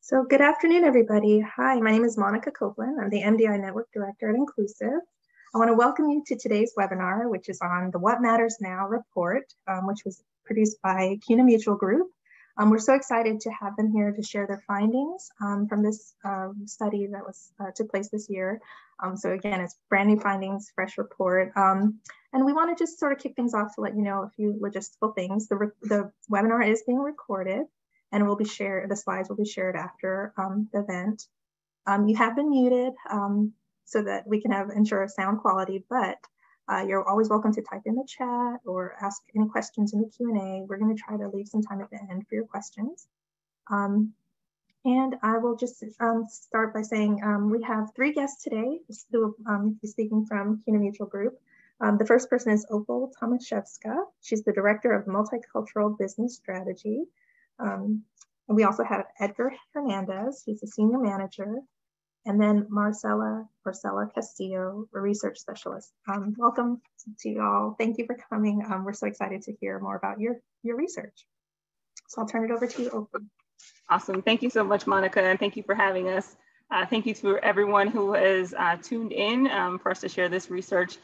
So good afternoon, everybody. Hi, my name is Monica Copeland. I'm the MDI Network Director at Inclusiv. I want to welcome you to today's webinar, which is on the What Matters Now report, which was produced by CUNA Mutual Group. We're so excited to have them here to share their findings from this study that took place this year. So again, it's brand new findings, fresh report. And we want to just sort of kick things off to let you know a few logistical things. The webinar is being recorded, and will be shared. The slides will be shared after the event. You have been muted so that we can ensure sound quality, but you're always welcome to type in the chat or ask any questions in the Q&A. We're going to try to leave some time at the end for your questions. And I will just start by saying we have three guests today who will be speaking from CUNA Mutual Group. The first person is Opal Tomaszewska. She's the Director of Multicultural Business Strategy. And we also have Edgar Hernandez, he's a Senior Manager, and then Marcela Castillo, a Research Specialist. Welcome to you all. Thank you for coming. We're so excited to hear more about your research. So I'll turn it over to you, Opal. Awesome. Thank you so much, Monica, and thank you for having us. Thank you to everyone who has tuned in for us to share this research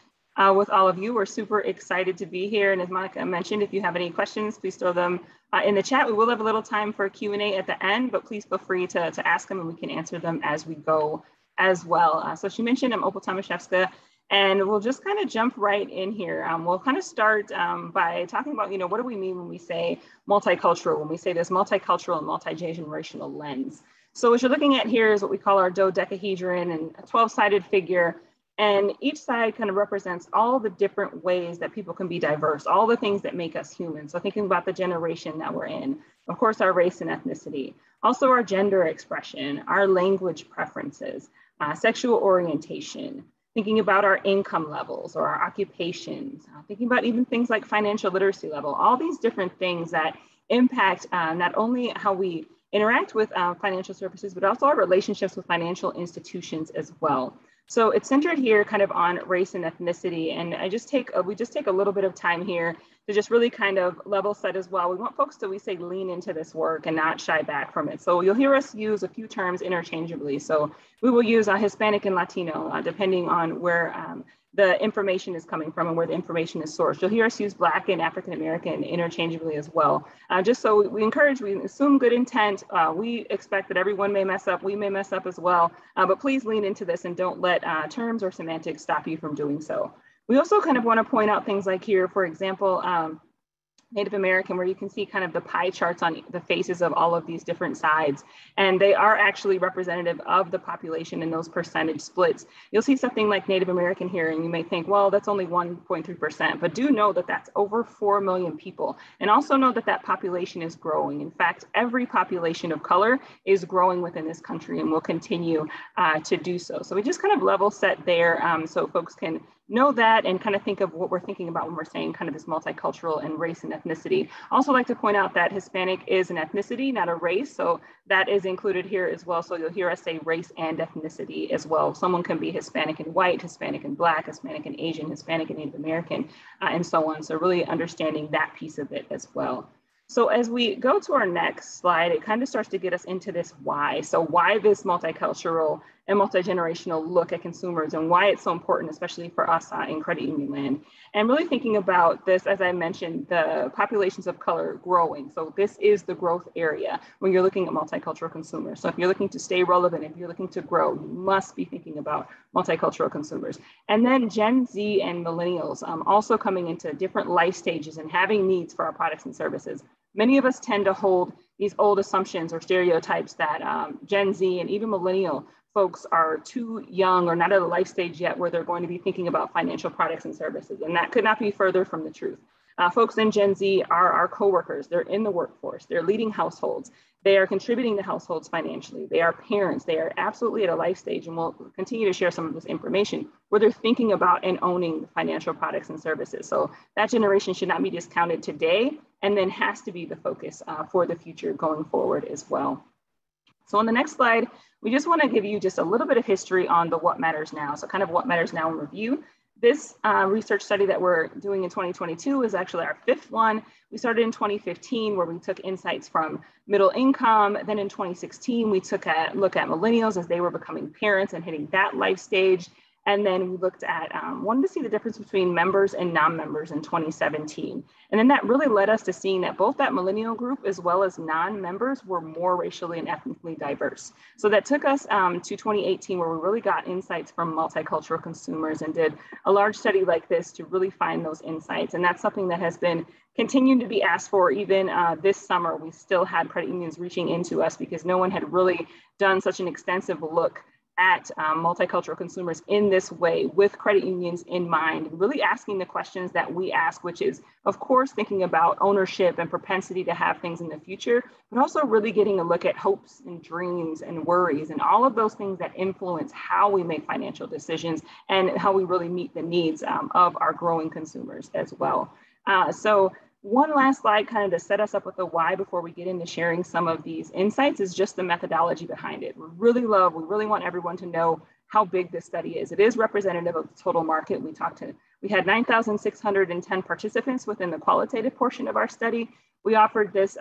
with all of you. We're super excited to be here. And as Monica mentioned, if you have any questions, please throw them in the chat. We will have a little time for Q&A at the end, but please feel free to ask them and we can answer them as we go as well. So she mentioned I'm Opal Tomaszewska, and we'll just kind of jump right in here. We'll kind of start by talking about, what do we mean when we say multicultural, when we say this multicultural and multi-generational lens. So what you're looking at here is what we call our dodecahedron, and a 12-sided figure. And each side kind of represents all the different ways that people can be diverse, all the things that make us human. So thinking about the generation that we're in, of course, our race and ethnicity, also our gender expression, our language preferences, sexual orientation, thinking about our income levels or our occupations, thinking about even things like financial literacy level, all these different things that impact not only how we interact with financial services, but also our relationships with financial institutions as well. So it's centered here kind of on race and ethnicity. And we just take a little bit of time here to just really kind of level set as well. We want folks to, we say, lean into this work and not shy back from it. So you'll hear us use a few terms interchangeably. So we will use Hispanic and Latino, depending on where the information is coming from and where the information is sourced. You'll hear us use Black and African American interchangeably as well. Just so we assume good intent. We expect that everyone may mess up, we may mess up as well, but please lean into this and don't let terms or semantics stop you from doing so. We also kind of want to point out things like here, for example, Native American, where you can see kind of the pie charts on the faces of all of these different sides. And they are actually representative of the population in those percentage splits. You'll see something like Native American here, and you may think, well, that's only 1.3%, but do know that that's over 4 million people. And also know that that population is growing. In fact, every population of color is growing within this country and will continue to do so. So we just kind of level set there so folks can know that and kind of think of what we're thinking about when we're saying kind of this multicultural and race and ethnicity. Also like to point out that Hispanic is an ethnicity, not a race. So that is included here as well. So you'll hear us say race and ethnicity as well. Someone can be Hispanic and white, Hispanic and Black, Hispanic and Asian, Hispanic and Native American, and so on. So really understanding that piece of it as well. So as we go to our next slide, it kind of starts to get us into this why. So why this multicultural and multi-generational look at consumers and why it's so important, especially for us in credit union land. And really thinking about this, as I mentioned, the populations of color growing. So this is the growth area when you're looking at multicultural consumers. So if you're looking to stay relevant, if you're looking to grow, you must be thinking about multicultural consumers. And then Gen Z and millennials also coming into different life stages and having needs for our products and services. Many of us tend to hold these old assumptions or stereotypes that Gen Z and even millennial folks are too young or not at a life stage yet where they're going to be thinking about financial products and services. And that could not be further from the truth. Folks in Gen Z are our coworkers. They're in the workforce. They're leading households. They are contributing to households financially. They are parents. They are absolutely at a life stage, and we'll continue to share some of this information where they're thinking about and owning financial products and services. So that generation should not be discounted today, and then has to be the focus for the future going forward as well. So on the next slide, we just want to give you just a little bit of history on the What Matters Now. So kind of what matters now in review. This research study that we're doing in 2022 is actually our 5th one. We started in 2015 where we took insights from middle income. Then in 2016, we took a look at millennials as they were becoming parents and hitting that life stage. And then we looked at, wanted to see the difference between members and non-members in 2017. And then that really led us to seeing that both that millennial group as well as non-members were more racially and ethnically diverse. So that took us to 2018, where we really got insights from multicultural consumers and did a large study like this to really find those insights. And that's something that has been continuing to be asked for. Even this summer, we still had credit unions reaching into us because no one had really done such an extensive look at multicultural consumers in this way, with credit unions in mind, really asking the questions that we ask, which is, of course, thinking about ownership and propensity to have things in the future, but also really getting a look at hopes and dreams and worries and all of those things that influence how we make financial decisions and how we really meet the needs of our growing consumers as well. So one last slide kind of to set us up with the why before we get into sharing some of these insights is just the methodology behind it. We really want everyone to know how big this study is. It is representative of the total market. We had 9,610 participants within the qualitative portion of our study. We offered this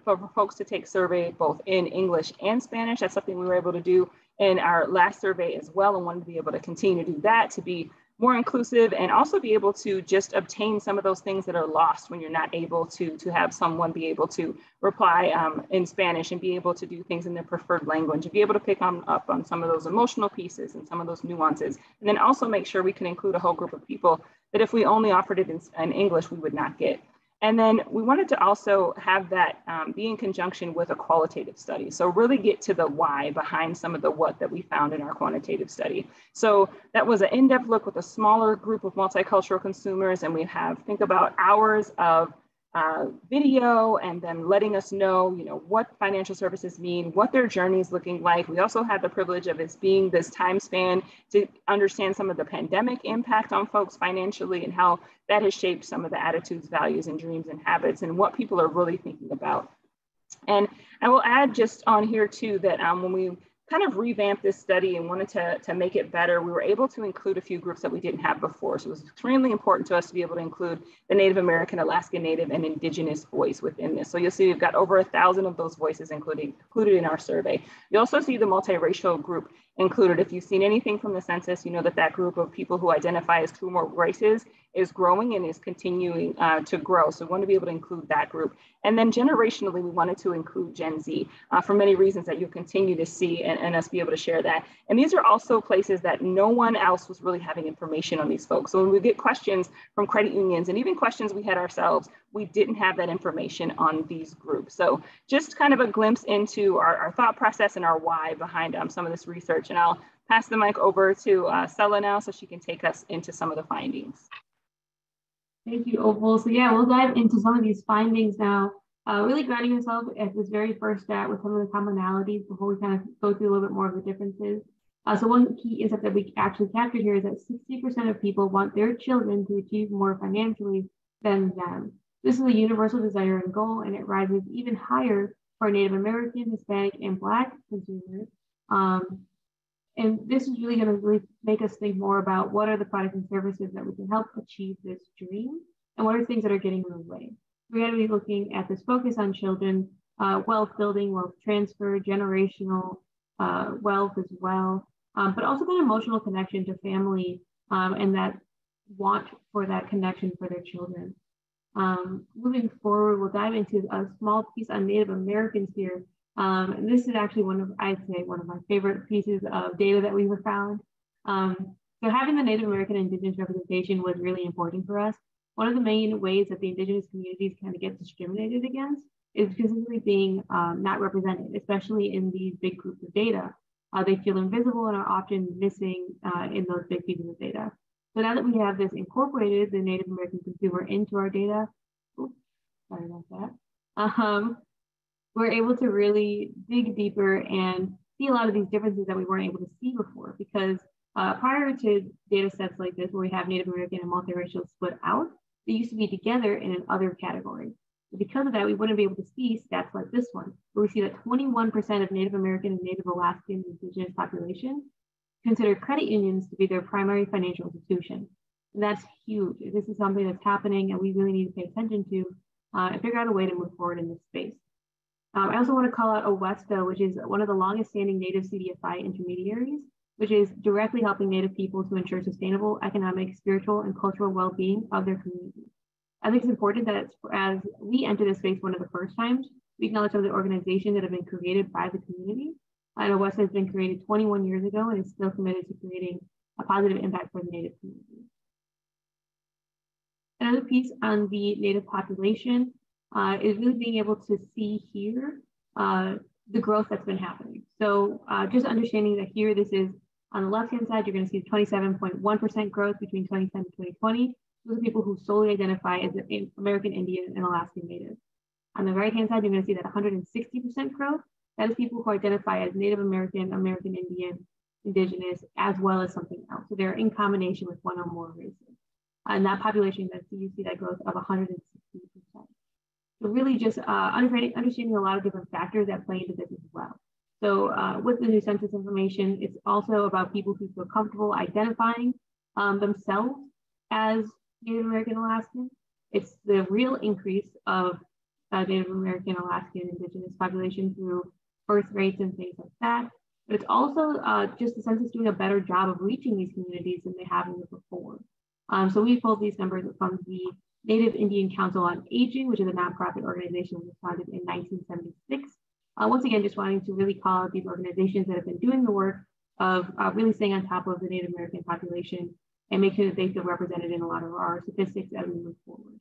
for folks to take survey both in English and Spanish. That's something we were able to do in our last survey as well, and wanted to be able to continue to do that to be more inclusive and also be able to just obtain some of those things that are lost when you're not able to have someone be able to reply in Spanish and be able to do things in their preferred language and be able to pick up on some of those emotional pieces and some of those nuances. And then also make sure we can include a whole group of people that if we only offered it in English, we would not get. And then we wanted to also have that be in conjunction with a qualitative study. So really get to the why behind some of the what that we found in our quantitative study. So that was an in-depth look with a smaller group of multicultural consumers. And we think about hours of video and then letting us know, what financial services mean, what their journey is looking like. We also had the privilege of it being this time span to understand some of the pandemic impact on folks financially and how that has shaped some of the attitudes, values, and dreams and habits and what people are really thinking about. And I will add just on here too that when we kind of revamped this study and wanted to make it better, we were able to include a few groups that we didn't have before. So it was extremely important to us to be able to include the Native American, Alaska Native, and Indigenous voice within this. So you'll see we've got over 1,000 of those voices included in our survey. You also see the multiracial group included. If you've seen anything from the census, you know that group of people who identify as 2 or more races is growing and is continuing to grow. So we want to be able to include that group. And then generationally, we wanted to include Gen Z for many reasons that you'll continue to see and us be able to share that. And these are also places that no one else was really having information on these folks. So when we get questions from credit unions and even questions we had ourselves, we didn't have that information on these groups. So just kind of a glimpse into our thought process and our why behind some of this research. And I'll pass the mic over to Stella now so she can take us into some of the findings. Thank you, Opal. So yeah, we'll dive into some of these findings now, really grounding ourselves at this very first start with some of the commonalities before we kind of go through a little bit more of the differences. So one key insight that we actually captured here is that 60% of people want their children to achieve more financially than them. This is a universal desire and goal, and it rises even higher for Native American, Hispanic, and Black consumers. And this is really going to really make us think more about what are the products and services that we can help achieve this dream, and what are things that are getting in the way. We're going to be looking at this focus on children, wealth building, wealth transfer, generational wealth as well, but also that emotional connection to family and that want for that connection for their children. Moving forward, we'll dive into a small piece on Native Americans here. And this is actually I'd say one of my favorite pieces of data that we found. So having the Native American and Indigenous representation was really important for us. One of the main ways that the Indigenous communities kind of get discriminated against is because of really being not represented, especially in these big groups of data. They feel invisible and are often missing in those big pieces of data. So now that we have this incorporated, the Native American consumer into our data, sorry about that. We're able to really dig deeper and see a lot of these differences that we weren't able to see before, because prior to data sets like this, where we have Native American and multiracial split out, they used to be together in an other category. But because of that, we wouldn't be able to see stats like this one, where we see that 21% of Native American and Native Alaskan Indigenous population consider credit unions to be their primary financial institution. And that's huge. This is something that's happening and we really need to pay attention to and figure out a way to move forward in this space. I also want to call out OWESTA, which is one of the longest standing Native CDFI intermediaries, which is directly helping Native people to ensure sustainable economic, spiritual, and cultural well-being of their communities. I think it's important that as we enter this space one of the first times, we acknowledge some of the organizations that have been created by the community. I know OWESTA has been created 21 years ago and is still committed to creating a positive impact for the Native community. Another piece on the Native population is really being able to see here the growth that's been happening. So just understanding that here, this is on the left-hand side, you're going to see 27.1% growth between 2010 and 2020. Those are people who solely identify as American Indian and Alaskan Native. On the right-hand side, you're going to see that 160% growth. That is people who identify as Native American, American Indian, Indigenous, as well as something else. So they're in combination with one or more races. And that population, you see that growth of 160%. So really just understanding a lot of different factors that play into this as well. So with the new census information, it's also about people who feel comfortable identifying themselves as Native American Alaskan. It's the real increase of Native American, Alaskan, Indigenous population through birth rates and things like that. But it's also just the census doing a better job of reaching these communities than they have before. So we pulled these numbers from the Native Indian Council on Aging, which is a nonprofit organization that was founded in 1976. Once again, just wanting to really call out these organizations that have been doing the work of really staying on top of the Native American population and make sure that they feel represented in a lot of our statistics as we move forward.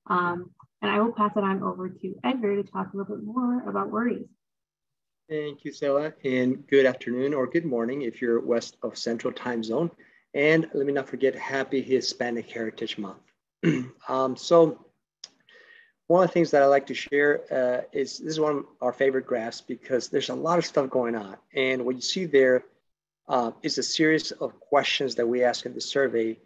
And I will pass it on over to Edgar to talk a little bit more about worries. Thank you, Stella, and good afternoon or good morning if you're west of Central Time Zone. And let me not forget, happy Hispanic Heritage Month. So one of the things that I like to share is this is one of our favorite graphs because there's a lot of stuff going on. And what you see there is a series of questions that we ask in the survey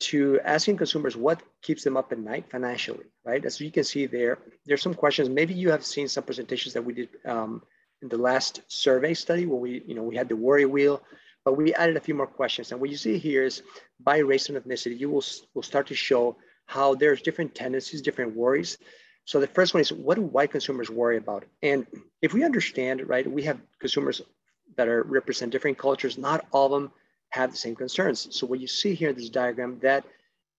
to asking consumers what keeps them up at night financially, right? As you can see there, there's some questions. Maybe you have seen some presentations that we did in the last survey study where we had the worry wheel, but we added a few more questions. And what you see here is by race and ethnicity, you will start to show how there's different tendencies, different worries. So the first one is, what do white consumers worry about? And if we understand, right, we have consumers that represent different cultures, not all of them have the same concerns. So what you see here in this diagram, that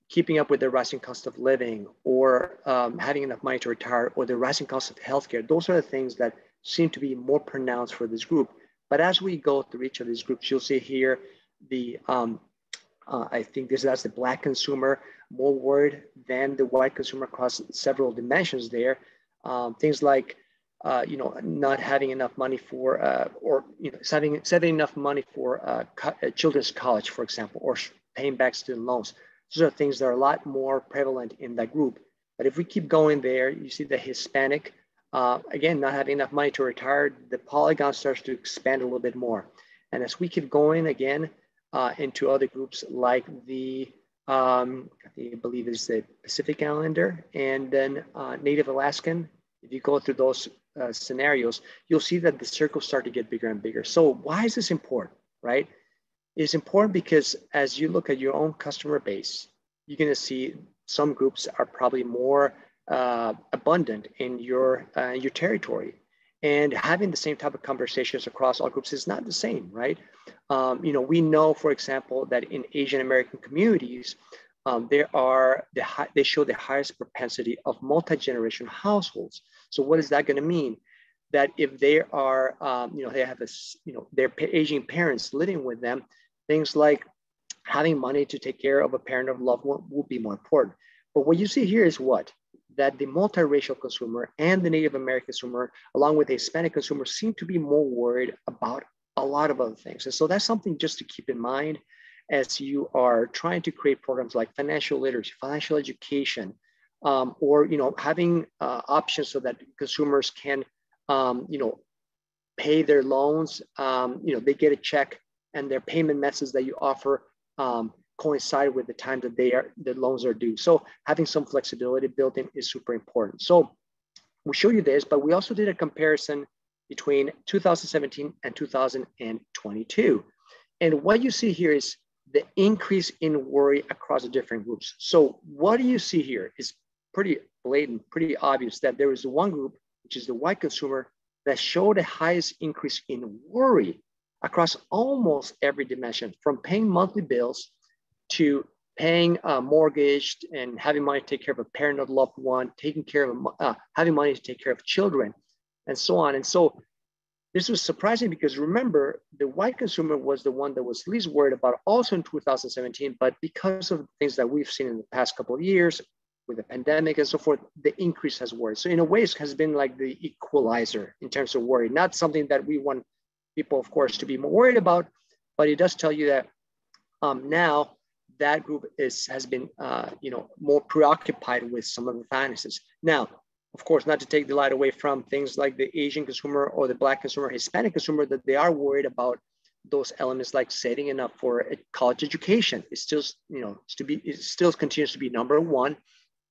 keeping up with the rising cost of living or having enough money to retire or the rising cost of healthcare, those are the things that seem to be more pronounced for this group. But as we go through each of these groups, you'll see here the, I think that's the Black consumer, more worried than the white consumer across several dimensions there. Things like, not having enough money for, or saving enough money for children's college, for example, or paying back student loans. Those are things that are a lot more prevalent in that group. But if we keep going there, you see the Hispanic, again, not having enough money to retire, the polygon starts to expand a little bit more. And as we keep going again into other groups like the, I believe it's the Pacific Islander and then Native Alaskan, if you go through those scenarios, you'll see that the circles start to get bigger and bigger. So why is this important, right? It's important because as you look at your own customer base, you're going to see some groups are probably more abundant in your territory, and having the same type of conversations across all groups is not the same, right? We know, for example, that in Asian American communities, they show the highest propensity of multi-generational households. So what is that going to mean? That if they are, they have their aging parents living with them, things like having money to take care of a parent or loved one will be more important. But what you see here is what? That the multiracial consumer and the Native American consumer, along with the Hispanic consumer, seem to be more worried about a lot of other things. And so that's something just to keep in mind as you are trying to create programs like financial literacy, financial education, or having options so that consumers can pay their loans. They get a check and their payment methods that you offer coincide with the time that the loans are due. So having some flexibility built in is super important. So we show you this, but we also did a comparison between 2017 and 2022. And what you see here is the increase in worry across the different groups. So what do you see here is pretty blatant, pretty obvious that there is one group, which is the white consumer, that showed the highest increase in worry across almost every dimension, from paying monthly bills to paying a mortgage and having money to take care of a parent or loved one, taking care of, having money to take care of children, and so on. And so this was surprising because remember, the white consumer was the one that was least worried about also in 2017, but because of things that we've seen in the past couple of years with the pandemic and so forth, the increase has worried. So in a way, it has been like the equalizer in terms of worry, not something that we want people, of course, to be more worried about, but it does tell you that now that group has been more preoccupied with some of the finances. Now, of course, not to take the light away from things like the Asian consumer or the Black consumer, Hispanic consumer, that they are worried about those elements like saving enough for a college education. It still, it still continues to be number one,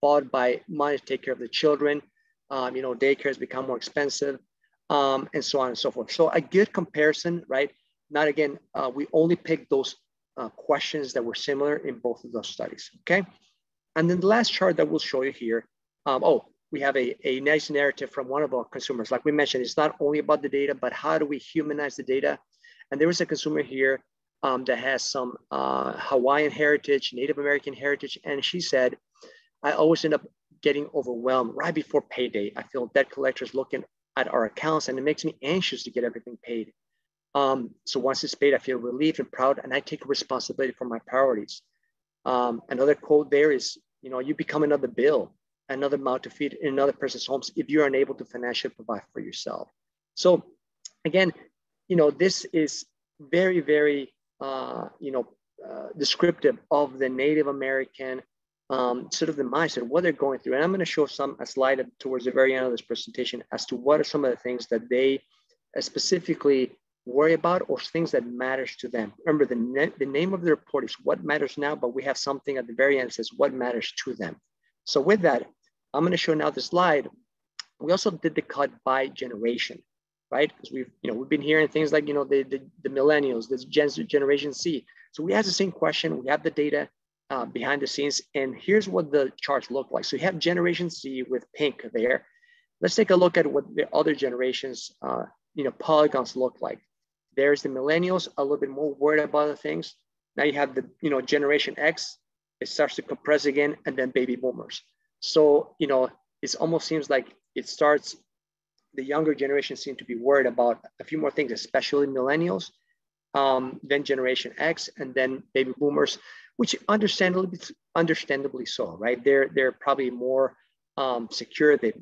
followed by money to take care of the children. Daycare has become more expensive, and so on and so forth. So a good comparison, right? Not again, we only picked those questions that were similar in both of those studies, okay? And then the last chart that we'll show you here, we have a nice narrative from one of our consumers. Like we mentioned, it's not only about the data, but how do we humanize the data? And there was a consumer here that has some Hawaiian heritage, Native American heritage. And she said, I always end up getting overwhelmed right before payday. I feel debt collectors looking at our accounts and it makes me anxious to get everything paid. So once it's paid, I feel relieved and proud and I take responsibility for my priorities. Another quote there is, you become another bill, another mouth to feed in another person's homes if you're unable to financially provide for yourself. So again, this is very, very, descriptive of the Native American sort of the mindset, what they're going through. And I'm going to show a slide towards the very end of this presentation as to what are some of the things that they specifically worry about or things that matters to them. Remember, the name of the report is What Matters Now, but we have something at the very end that says what matters to them. So with that, I'm going to show now the slide. We also did the cut by generation, right? Because we've been hearing things like, the millennials, the Generation C. So we asked the same question. We have the data behind the scenes, and here's what the charts look like. So you have Generation C with pink there. Let's take a look at what the other generations, polygons look like. There's the millennials, a little bit more worried about the things. Now you have the, Generation X. It starts to compress again, and then baby boomers. So, it almost seems like the younger generation seem to be worried about a few more things, especially millennials, then Generation X, and then baby boomers, which understandably so, right? They're probably more secure. They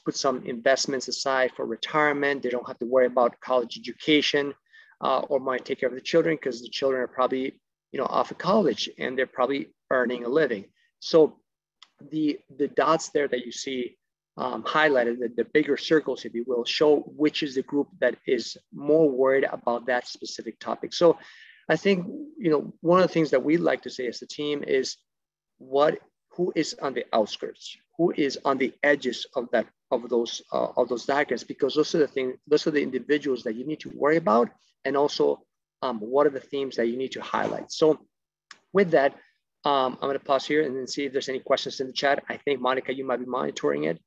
put some investments aside for retirement. They don't have to worry about college education or might take care of the children because the children are probably, off of college and they're probably earning a living. So the dots there that you see highlighted, the bigger circles, if you will, show which is the group that is more worried about that specific topic. So I think, one of the things that we like to say as a team is who is on the outskirts, who is on the edges of those diagrams, because those are the individuals that you need to worry about, and also what are the themes that you need to highlight. So with that, I'm going to pause here and then see if there's any questions in the chat. I think, Monica, you might be monitoring it.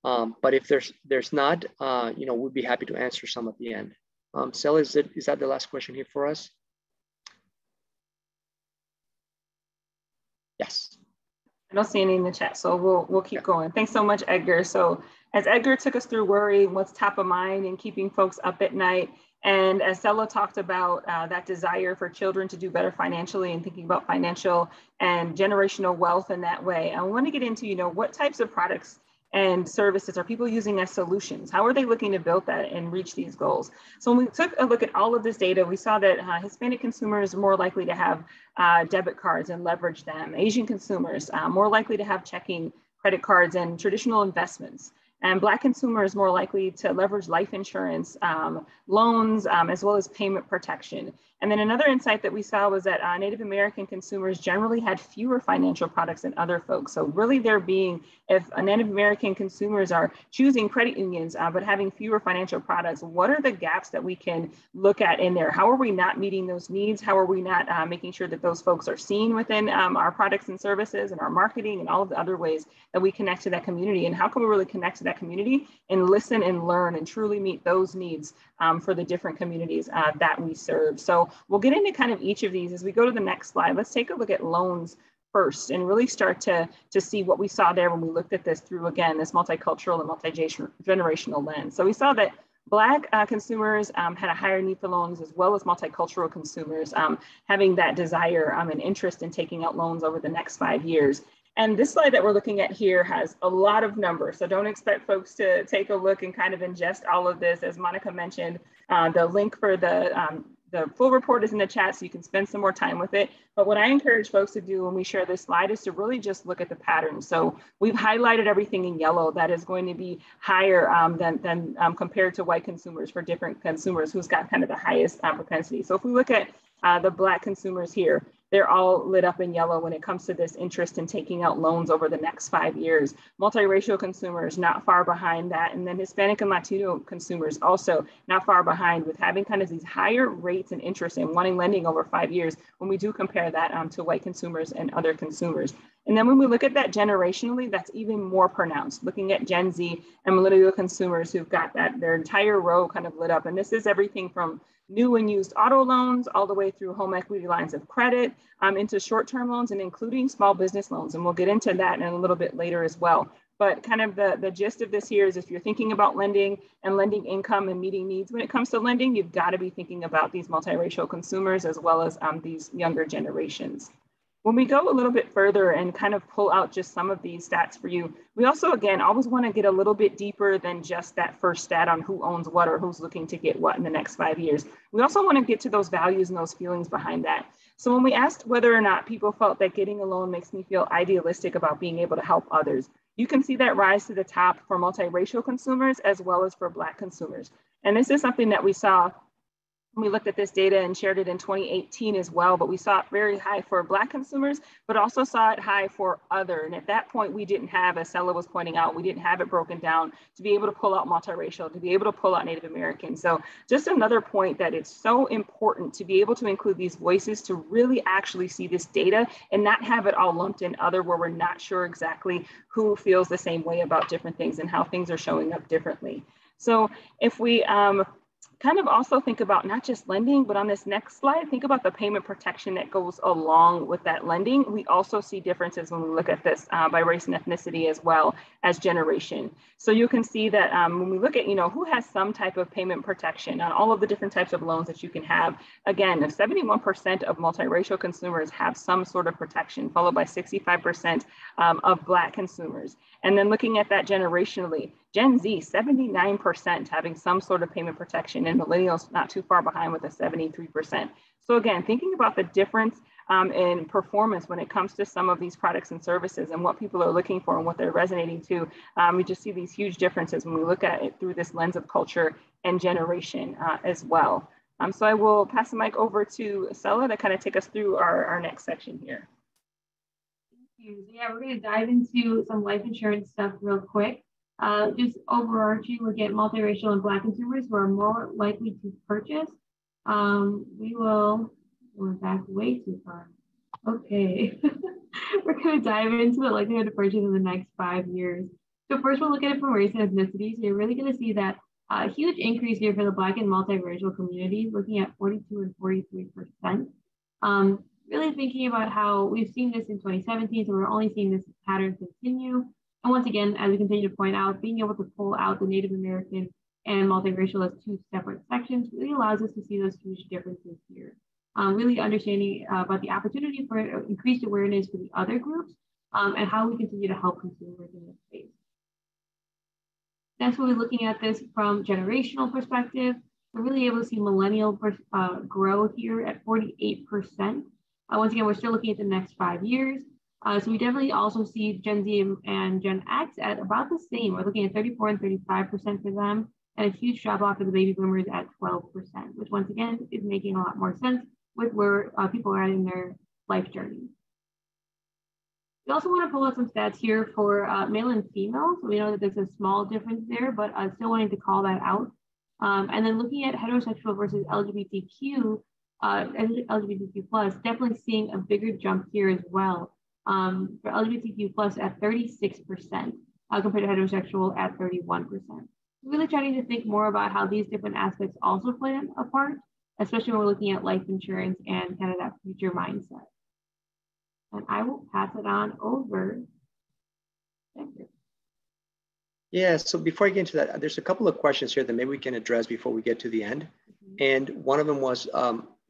But if there's not, we'd be happy to answer some at the end. Sel, is that the last question here for us? Yes. I don't see any in the chat, so we'll keep going. Thanks so much, Edgar. So as Edgar took us through worry, what's top of mind and keeping folks up at night, and as Sela talked about that desire for children to do better financially and thinking about financial and generational wealth in that way, I want to get into, what types of products and services are people using as solutions? How are they looking to build that and reach these goals? So when we took a look at all of this data, we saw that Hispanic consumers are more likely to have debit cards and leverage them. Asian consumers more likely to have checking, credit cards, and traditional investments. And Black consumers more likely to leverage life insurance, loans, as well as payment protection. And then another insight that we saw was that Native American consumers generally had fewer financial products than other folks. So really if Native American consumers are choosing credit unions, but having fewer financial products, what are the gaps that we can look at in there? How are we not meeting those needs? How are we not making sure that those folks are seen within our products and services and our marketing and all of the other ways that we connect to that community? And how can we really connect to that community and listen and learn and truly meet those needs for the different communities that we serve? So we'll get into kind of each of these as we go to the next slide. Let's take a look at loans first and really start to see what we saw there when we looked at this through, again, this multicultural and multi-generational lens. So we saw that Black consumers had a higher need for loans, as well as multicultural consumers having that desire and interest in taking out loans over the next 5 years. And this slide that we're looking at here has a lot of numbers. So don't expect folks to take a look and kind of ingest all of this. As Monica mentioned, the link for the full report is in the chat, so you can spend some more time with it. But what I encourage folks to do when we share this slide is to really just look at the patterns. So we've highlighted everything in yellow that is going to be higher than compared to white consumers for different consumers who's got kind of the highest propensity. So if we look at the Black consumers here, they're all lit up in yellow when it comes to this interest in taking out loans over the next 5 years. Multiracial consumers not far behind that. And then Hispanic and Latino consumers also not far behind, with having kind of these higher rates and interest in wanting lending over 5 years when we do compare that to white consumers and other consumers. And then when we look at that generationally, that's even more pronounced, looking at Gen Z and millennial consumers who've got their entire row kind of lit up. And this is everything from new and used auto loans all the way through home equity lines of credit into short-term loans and including small business loans. And we'll get into that in a little bit later as well. But kind of the gist of this here is, if you're thinking about lending and lending income and meeting needs when it comes to lending, you've got to be thinking about these multiracial consumers as well as these younger generations. When we go a little bit further and kind of pull out just some of these stats for you, we also, again, always want to get a little bit deeper than just that first stat on who owns what or who's looking to get what in the next 5 years. We also want to get to those values and those feelings behind that. So when we asked whether or not people felt that getting a loan makes me feel idealistic about being able to help others, you can see that rise to the top for multiracial consumers as well as for Black consumers. And this is something that we saw we looked at this data and shared it in 2018 as well, but we saw it very high for Black consumers, but also saw it high for other. And at that point, we didn't have, as Sela was pointing out, we didn't have it broken down to be able to pull out multiracial, to be able to pull out Native American. So just another point that it's so important to be able to include these voices to really actually see this data and not have it all lumped in other, where we're not sure exactly who feels the same way about different things and how things are showing up differently. So if we kind of also think about not just lending, but on this next slide, think about the payment protection that goes along with that lending. We also see differences when we look at this by race and ethnicity as well as generation. So you can see that when we look at, who has some type of payment protection on all of the different types of loans that you can have, again, 71% of multiracial consumers have some sort of protection, followed by 65% of Black consumers. And then looking at that generationally, Gen Z, 79% having some sort of payment protection, and millennials not too far behind with a 73%. So again, thinking about the difference in performance when it comes to some of these products and services and what people are looking for and what they're resonating to, we just see these huge differences when we look at it through this lens of culture and generation as well. So I will pass the mic over to Sela to kind of take us through our next section here. Thank you. Yeah, we're going to dive into some life insurance stuff real quick. Just overarching, look at multiracial and Black consumers who are more likely to purchase. We're back way too far. Okay. We're going to dive into the likelihood to purchase in the next 5 years. So first we'll look at it from race and ethnicity. So you're really going to see that a huge increase here for the Black and multiracial communities, looking at 42 and 43%. Really thinking about how we've seen this in 2017, so we're only seeing this pattern continue. And once again, as we continue to point out, being able to pull out the Native American and multiracial as two separate sections really allows us to see those huge differences here. Really understanding about the opportunity for increased awareness for the other groups and how we continue to help consumers in this space. Next, we'll be looking at this from generational perspective. We're really able to see millennial grow here at 48%. Once again, we're still looking at the next 5 years. So we definitely also see Gen Z and Gen X at about the same. We're looking at 34 and 35% for them. and a huge drop off for the baby boomers at 12%, which once again is making a lot more sense with where people are at in their life journey. We also want to pull out some stats here for male and female. So we know that there's a small difference there, but still wanting to call that out. And then looking at heterosexual versus LGBTQ, and LGBTQ plus, definitely seeing a bigger jump here as well. For LGBTQ plus at 36%, compared to heterosexual at 31%. Really trying to think more about how these different aspects also play a part, especially when we're looking at life insurance and kind of that future mindset. And I will pass it on over. Thank you. Yeah, so before I get into that, there's a couple of questions here that maybe we can address before we get to the end. And one of them was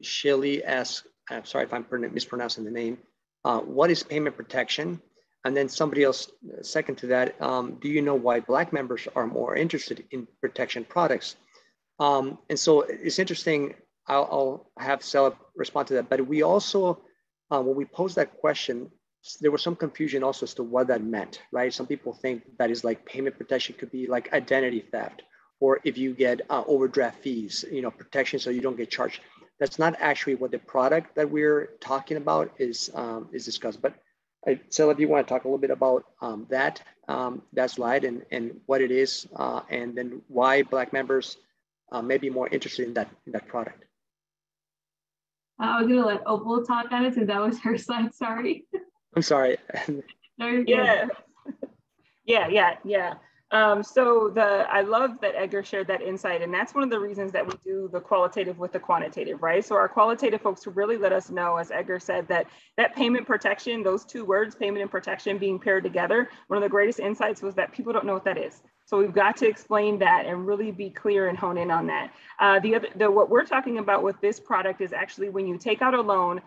Shilly asked, I'm sorry if I'm mispronouncing the name, what is payment protection? And then somebody else, second to that, do you know why Black members are more interested in protection products? And so it's interesting, I'll have Sela respond to that, but we also, when we posed that question, there was some confusion also as to what that meant, right? Some people think that is like payment protection could be like identity theft, or if you get overdraft fees, protection so you don't get charged. That's not actually what the product that we're talking about is discussed. But Sela, if you want to talk a little bit about that slide and what it is, and then why Black members may be more interested in that product. I was going to let Opal talk on it since that was her slide, sorry. I'm sorry. No, yeah. So I love that Edgar shared that insight, and that's one of the reasons that we do the qualitative with the quantitative, right? So our qualitative folks really let us know, as Edgar said, that payment protection, those two words, payment and protection being paired together, one of the greatest insights was that people don't know what that is. So we've got to explain that and really be clear and hone in on that. What we're talking about with this product is actually when you take out a loan,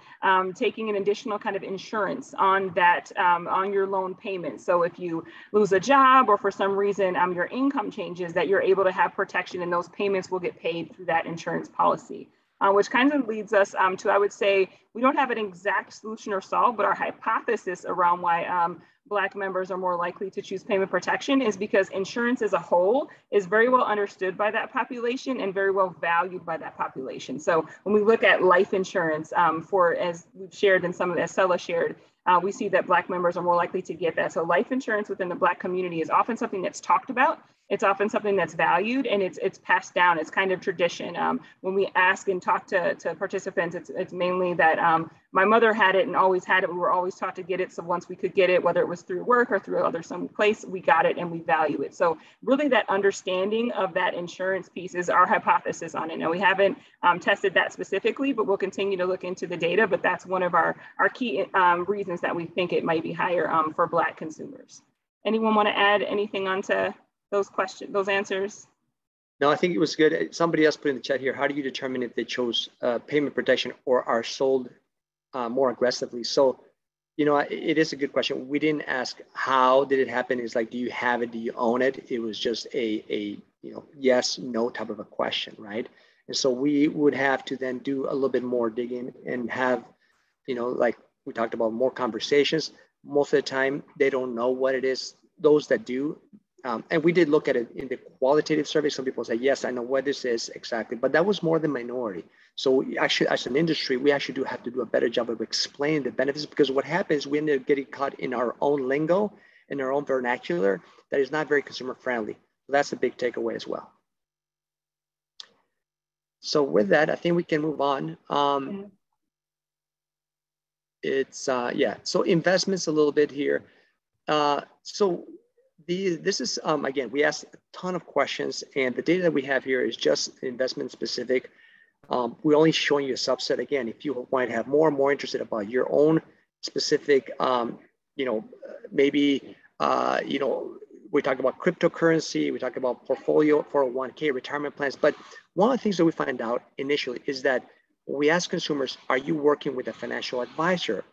taking an additional kind of insurance on that, on your loan payment. So if you lose a job or for some reason your income changes, that you're able to have protection and those payments will get paid through that insurance policy. Which kind of leads us to, I would say, we don't have an exact solution or solve, but our hypothesis around why Black members are more likely to choose payment protection is because insurance as a whole is very well understood by that population and very well valued by that population. So when we look at life insurance, as we've shared and as Sela shared, we see that Black members are more likely to get that. So life insurance within the Black community is often something that's talked about. It's often something that's valued and it's passed down. It's kind of tradition. When we ask and talk to participants, it's mainly that my mother had it and always had it. We were always taught to get it. So once we could get it, whether it was through work or through some place, we got it and we value it. So really that understanding of that insurance piece is our hypothesis on it. Now we haven't tested that specifically, but we'll continue to look into the data. But that's one of our key reasons that we think it might be higher for Black consumers. Anyone want to add anything onto those questions, those answers? No, I think it was good. Somebody else put in the chat here, how do you determine if they chose payment protection or are sold more aggressively? So, it is a good question. We didn't ask how did it happen. It's like, do you have it? Do you own it? It was just a yes, no type of a question, right? And so we would have to then do a little bit more digging and have, like we talked about, more conversations. Most of the time, they don't know what it is. Those that do, and we did look at it in the qualitative survey. Some people say, yes, I know what this is exactly, but that was more the minority. So actually, as an industry, we actually do have to do a better job of explaining the benefits, because what happens, we end up getting caught in our own lingo, in our own vernacular, that is not very consumer friendly. So that's a big takeaway as well. So with that, I think we can move on. So investments a little bit here. This is, again, we asked a ton of questions, and the data that we have here is just investment specific. We're only showing you a subset. Again, if you might have more interested about your own specific, maybe, we talk about cryptocurrency, we talk about portfolio, 401k, retirement plans. But one of the things that we find out initially is that when we ask consumers, are you working with a financial advisor?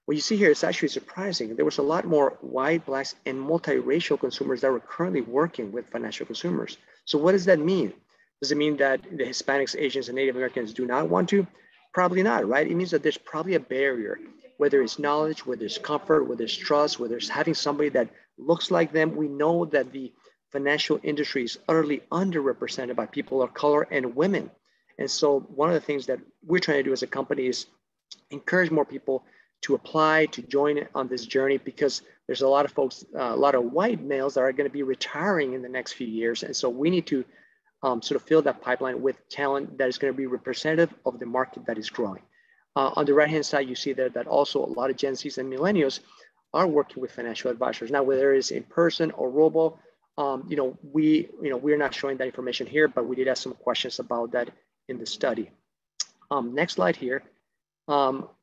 What you see here is actually surprising. There was a lot more white, Blacks, and multiracial consumers that were currently working with financial consumers. So what does that mean? Does it mean that the Hispanics, Asians, and Native Americans do not want to? Probably not, right? It means that there's probably a barrier, whether it's knowledge, whether it's comfort, whether it's trust, whether it's having somebody that looks like them. We know that the financial industry is utterly underrepresented by people of color and women. And so one of the things that we're trying to do as a company is encourage more people to apply, to join on this journey, because there's a lot of folks, a lot of white males that are going to be retiring in the next few years. And so we need to sort of fill that pipeline with talent that is going to be representative of the market that is growing. On the right-hand side, you see there that also a lot of Gen Zs and millennials are working with financial advisors. Now, whether it's in person or robo, we're not showing that information here, but we did ask some questions about that in the study. Next slide here.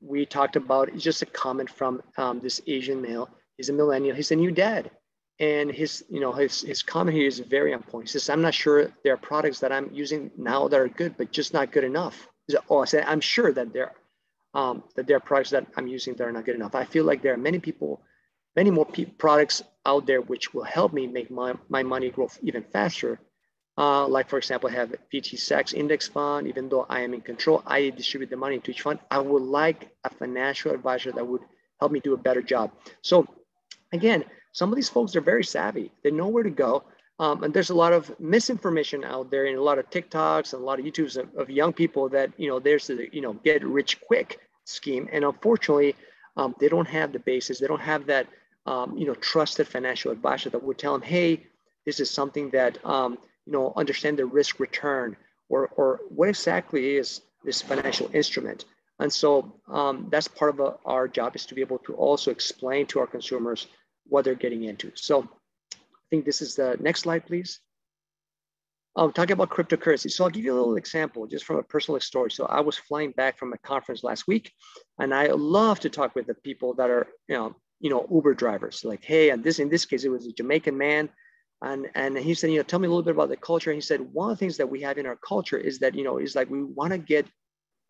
We talked about just a comment from this Asian male. He's a millennial. He's a new dad, and his comment here is very on point. He says, "I'm not sure there are products that I'm using now that are good, but just not good enough." I said, "I'm sure that there are products that I'm using that are not good enough. I feel like there are many more products out there which will help me make my money grow even faster. Like, for example, I have VT6 index fund. Even though I am in control, I distribute the money into each fund. I would like a financial advisor that would help me do a better job." So again, some of these folks are very savvy. They know where to go. And there's a lot of misinformation out there and a lot of TikToks and a lot of YouTubes of young people that, there's the, get rich quick scheme. And unfortunately, they don't have the basis. They don't have that, trusted financial advisor that would tell them, hey, this is something that, understand the risk return or what exactly is this financial instrument. And so that's part of our job, is to be able to also explain to our consumers what they're getting into. So I think this is the next slide, please. Talking about cryptocurrency. So I'll give you a little example just from a personal story. So I was flying back from a conference last week, and I love to talk with the people that are, Uber drivers. Like, hey, and in this case, it was a Jamaican man. And he said, tell me a little bit about the culture. And he said, one of the things that we have in our culture is that, is like we want to get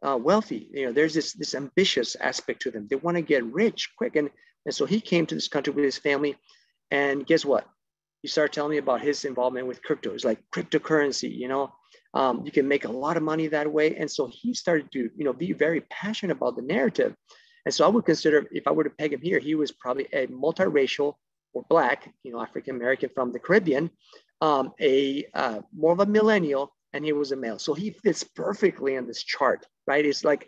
wealthy. There's this ambitious aspect to them. They want to get rich quick. And so he came to this country with his family. And guess what? He started telling me about his involvement with crypto. It's like cryptocurrency, you can make a lot of money that way. And so he started to, be very passionate about the narrative. And so I would consider, if I were to peg him here, he was probably a multiracial or Black, African-American from the Caribbean, more of a millennial, and he was a male. So he fits perfectly in this chart, right? It's like,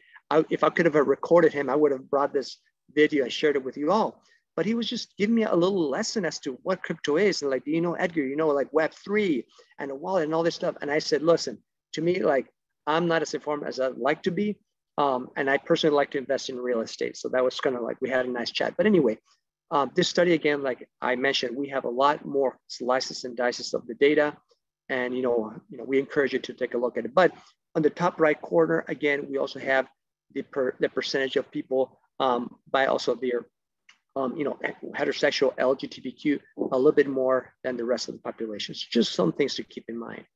if I could have recorded him, I would have brought this video and shared it with you all. But he was just giving me a little lesson as to what crypto is. And like, Edgar, like Web3 and a wallet and all this stuff. And I said, listen, to me, like, I'm not as informed as I'd like to be. And I personally like to invest in real estate. So that was kind of like, we had a nice chat. But anyway, this study, again, like I mentioned, we have a lot more slices and dices of the data. And, we encourage you to take a look at it. But on the top right corner, again, we also have the percentage of people by also their heterosexual, LGBTQ, a little bit more than the rest of the population. So just some things to keep in mind.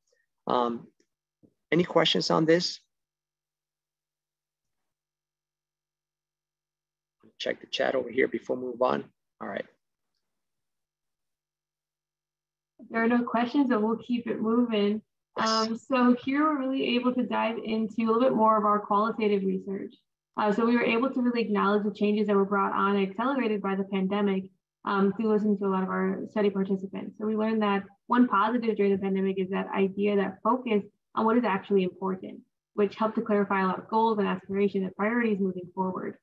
Any questions on this? Check the chat over here before we move on. All right. There are no questions, and we'll keep it moving. So here we're really able to dive into a little bit more of our qualitative research. So we were able to really acknowledge the changes that were brought on and accelerated by the pandemic through listening to a lot of our study participants. So we learned that one positive during the pandemic is that idea that focus on what is actually important, which helped to clarify a lot of goals and aspirations and priorities moving forward.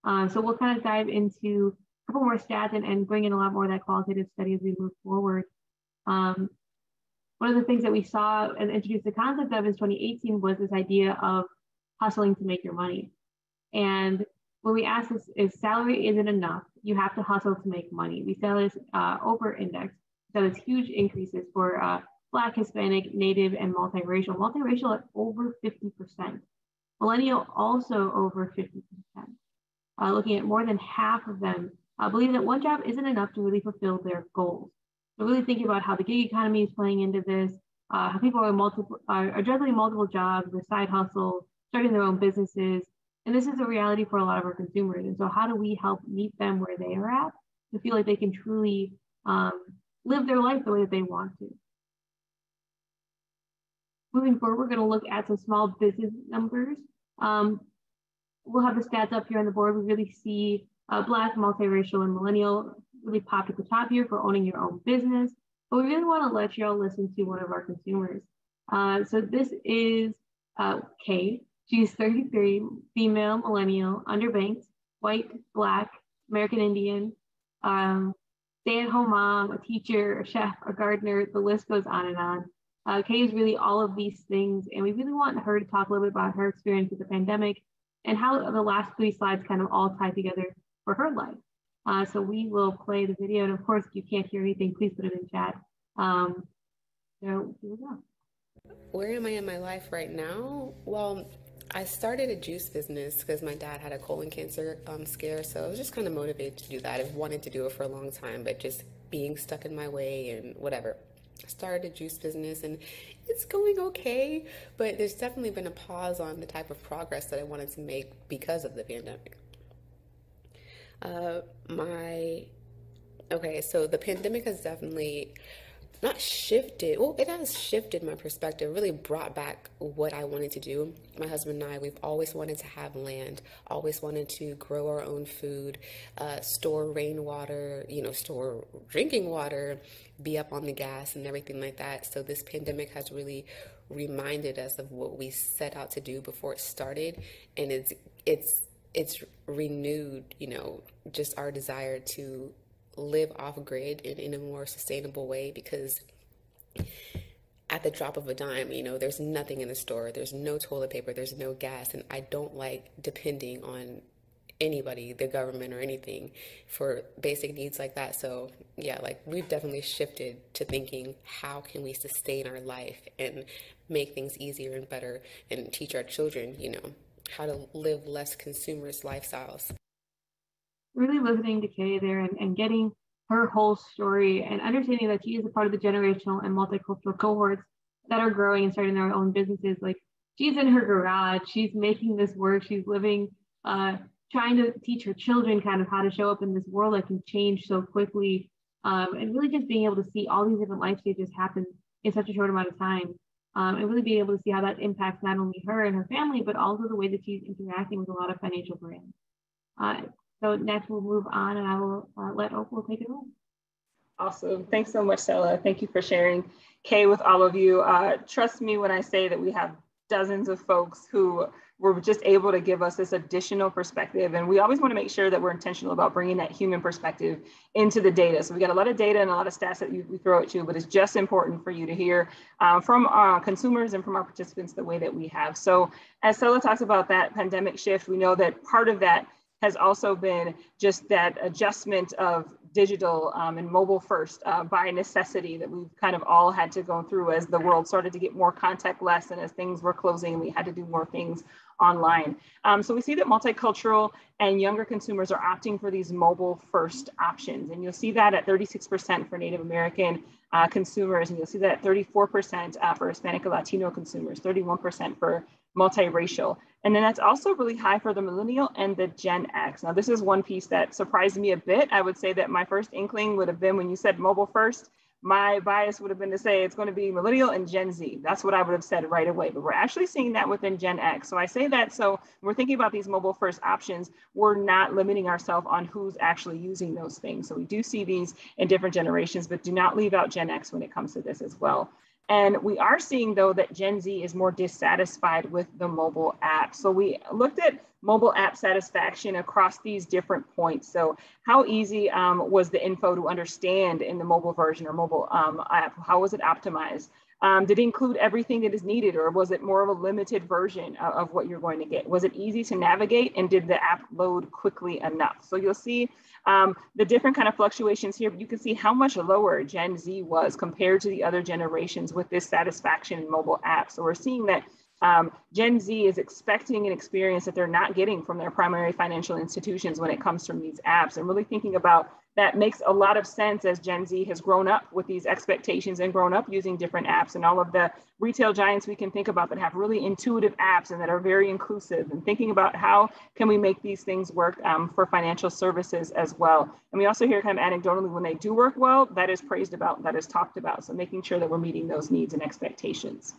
So we'll kind of dive into a couple more stats and bring in a lot more of that qualitative study as we move forward. One of the things that we saw and introduced the concept of in 2018 was this idea of hustling to make your money. And when we asked this, if salary isn't enough, you have to hustle to make money. We saw this over-index. So it's huge increases for Black, Hispanic, Native, and multiracial. Multiracial at over 50%. Millennial also over 50%. Looking at more than half of them believe that one job isn't enough to really fulfill their goals. So really thinking about how the gig economy is playing into this, how people are juggling multiple jobs, their side hustle, starting their own businesses. And this is a reality for a lot of our consumers. And so how do we help meet them where they are at to feel like they can truly live their life the way that they want to? Moving forward, we're going to look at some small business numbers. We'll have the stats up here on the board. We really see Black, multiracial, and millennial really popped at the top here for owning your own business. but we really want to let y'all listen to one of our consumers. So this is Kay. She's 33, female, millennial, underbanked, white, Black, American Indian, stay-at-home mom, a teacher, a chef, a gardener, the list goes on and on. Kay is really all of these things, and we really want her to talk a little bit about her experience with the pandemic and how the last 3 slides kind of all tie together for her life. So we will play the video, and of course, if you can't hear anything, please put it in chat. So here we go. Where am I in my life right now? Well, I started a juice business because my dad had a colon cancer scare, so I was just kind of motivated to do that. I've wanted to do it for a long time, but just being stuck in my way and whatever. I started a juice business and it's going okay, but there's definitely been a pause on the type of progress that I wanted to make because of the pandemic. So the pandemic has definitely not shifted, well, it has shifted my perspective, really brought back what I wanted to do. My husband and I, we've always wanted to have land, always wanted to grow our own food, store rainwater, store drinking water, be up on the gas and everything like that. So this pandemic has really reminded us of what we set out to do before it started. And it's renewed, just our desire to live off grid in a more sustainable way, because at the drop of a dime, there's nothing in the store, there's no toilet paper, there's no gas, and I don't like depending on anybody, the government or anything, for basic needs like that. So yeah, we've definitely shifted to thinking, how can we sustain our life and make things easier and better and teach our children, how to live less consumerist lifestyles. Really listening to Kay there and getting her whole story and understanding that she is a part of the generational and multicultural cohorts that are growing and starting their own businesses. She's in her garage, she's making this work, she's living, trying to teach her children kind of how to show up in this world that can change so quickly, and really just being able to see all these different life stages happen in such a short amount of time, and really being able to see how that impacts not only her and her family, but also the way that she's interacting with a lot of financial brands. So next we'll move on, and I will let Opal take it home. Awesome. Thanks so much, Stella. Thank you for sharing, Kay, with all of you. Trust me when I say that we have dozens of folks who were just able to give us this additional perspective. And we always want to make sure that we're intentional about bringing that human perspective into the data. So we got a lot of data and a lot of stats that we throw at you, but it's just important for you to hear from our consumers and from our participants the way that we have. So as Stella talks about that pandemic shift, we know that part of that has also been just that adjustment of digital and mobile first by necessity that we've kind of all had to go through as the world started to get more contactless and as things were closing and we had to do more things online. So we see that multicultural and younger consumers are opting for these mobile first options. And you'll see that at 36% for Native American consumers, and you'll see that at 34% for Hispanic and Latino consumers, 31% for multiracial. And then that's also really high for the millennial and the Gen X. Now, this is one piece that surprised me a bit. I would say that my first inkling would have been when you said mobile first, my bias would have been to say it's going to be millennial and Gen Z. That's what I would have said right away, but we're actually seeing that within Gen X. So I say that so we're thinking about these mobile first options, we're not limiting ourselves on who's actually using those things. So we do see these in different generations, but do not leave out Gen X when it comes to this as well. And we are seeing, though, that Gen Z is more dissatisfied with the mobile app. So we looked at mobile app satisfaction across these different points. So how easy was the info to understand in the mobile version or mobile app? How was it optimized? Did it include everything that is needed, or was it more of a limited version of what you're going to get? Was it easy to navigate, and did the app load quickly enough? So you'll see the different kind of fluctuations here, but you can see how much lower Gen Z was compared to the other generations with this satisfaction in mobile apps. So we're seeing that Gen Z is expecting an experience that they're not getting from their primary financial institutions when it comes from these apps, and really thinking about that makes a lot of sense as Gen Z has grown up with these expectations and grown up using different apps, and all of the retail giants we can think about that have really intuitive apps and that are very inclusive, and thinking about how can we make these things work for financial services as well. And we also hear kind of anecdotally when they do work well, that is praised about, that is talked about. So making sure that we're meeting those needs and expectations.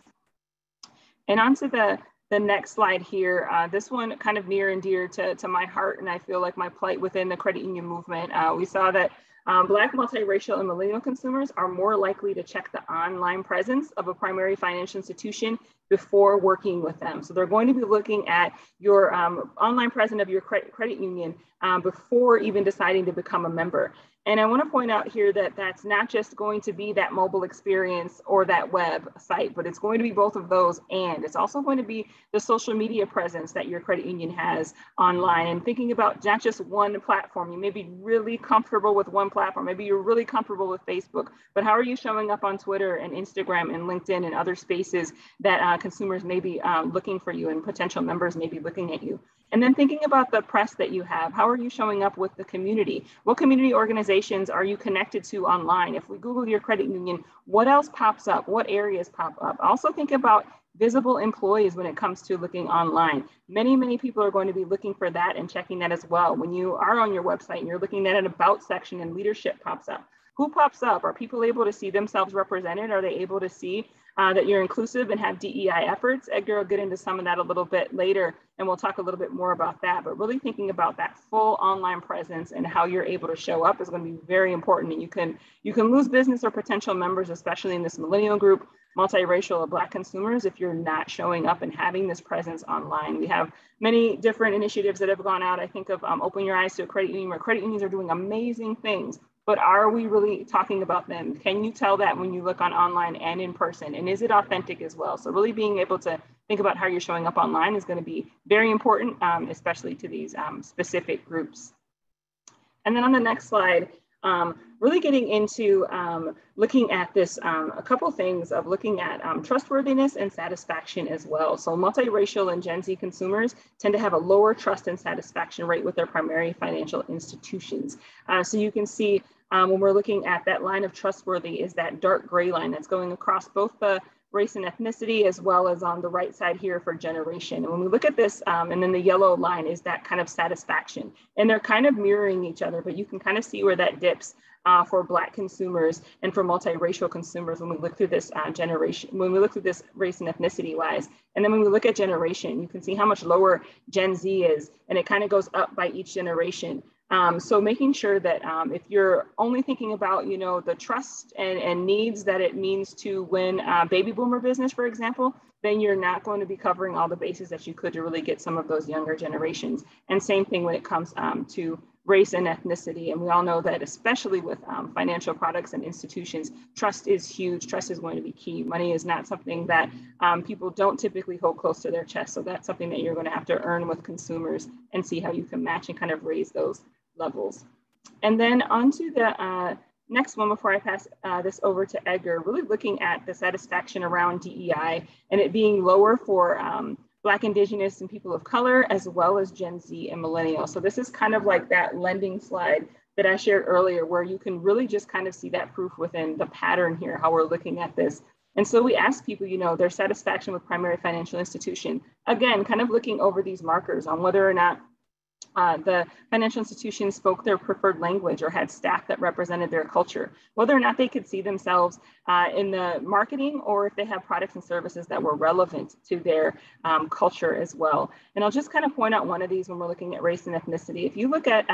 And on to the next slide here, this one kind of near and dear to my heart, and I feel like my plight within the credit union movement. We saw that Black, multiracial, and millennial consumers are more likely to check the online presence of a primary financial institution before working with them. So they're going to be looking at your online presence of your credit union before even deciding to become a member. And I want to point out here that that's not just going to be that mobile experience or that web site, but it's going to be both of those. And it's also going to be the social media presence that your credit union has online, and thinking about not just one platform. You may be really comfortable with one platform. Maybe you're really comfortable with Facebook, but how are you showing up on Twitter and Instagram and LinkedIn and other spaces that consumers may be looking for you and potential members may be looking at you? And then thinking about the press that you have, how are you showing up with the community? What community organizations are you connected to online? If we Google your credit union, what else pops up? What areas pop up? Also think about visible employees when it comes to looking online. Many people are going to be looking for that and checking that as well. When you are on your website and you're looking at an about section and leadership pops up, who pops up? Are people able to see themselves represented? Are they able to see that you're inclusive and have DEI efforts? Edgar will get into some of that a little bit later, and we'll talk a little bit more about that. But really thinking about that full online presence and how you're able to show up is going to be very important. And you can lose business or potential members, especially in this millennial group, multiracial or Black consumers, if you're not showing up and having this presence online. We have many different initiatives that have gone out. I think of Open Your Eyes to a Credit Union, where credit unions are doing amazing things. But are we really talking about them? Can you tell that when you look on online and in person? And is it authentic as well? So really being able to think about how you're showing up online is going to be very important, especially to these specific groups. And then on the next slide, really getting into looking at this, a couple things of looking at trustworthiness and satisfaction as well. So multiracial and Gen Z consumers tend to have a lower trust and satisfaction rate with their primary financial institutions. So you can see when we're looking at that line of trustworthy is that dark gray line that's going across both the race and ethnicity, as well as on the right side here for generation. And when we look at this, and then the yellow line is that kind of satisfaction. And they're kind of mirroring each other, but you can kind of see where that dips for Black consumers and for multiracial consumers when we look through this generation, when we look through this race and ethnicity wise. And then when we look at generation, you can see how much lower Gen Z is, and it kind of goes up by each generation. So making sure that if you're only thinking about, you know, the trust and needs that it means to win baby boomer business, for example, then you're not going to be covering all the bases that you could to really get some of those younger generations. And same thing when it comes to race and ethnicity. And we all know that, especially with financial products and institutions, trust is huge. Trust is going to be key. Money is not something that people don't typically hold close to their chest. So that's something that you're going to have to earn with consumers and see how you can match and kind of raise those levels. And then onto the next one before I pass this over to Edgar, really looking at the satisfaction around DEI and it being lower for Black, Indigenous, and people of color, as well as Gen Z and millennials. So this is kind of like that lending slide that I shared earlier, where you can really just kind of see that proof within the pattern here, how we're looking at this. And so we ask people, you know, their satisfaction with primary financial institution, again, kind of looking over these markers on whether or not the financial institution spoke their preferred language or had staff that represented their culture, whether or not they could see themselves in the marketing or if they have products and services that were relevant to their culture as well. And I'll just kind of point out one of these when we're looking at race and ethnicity. If you look at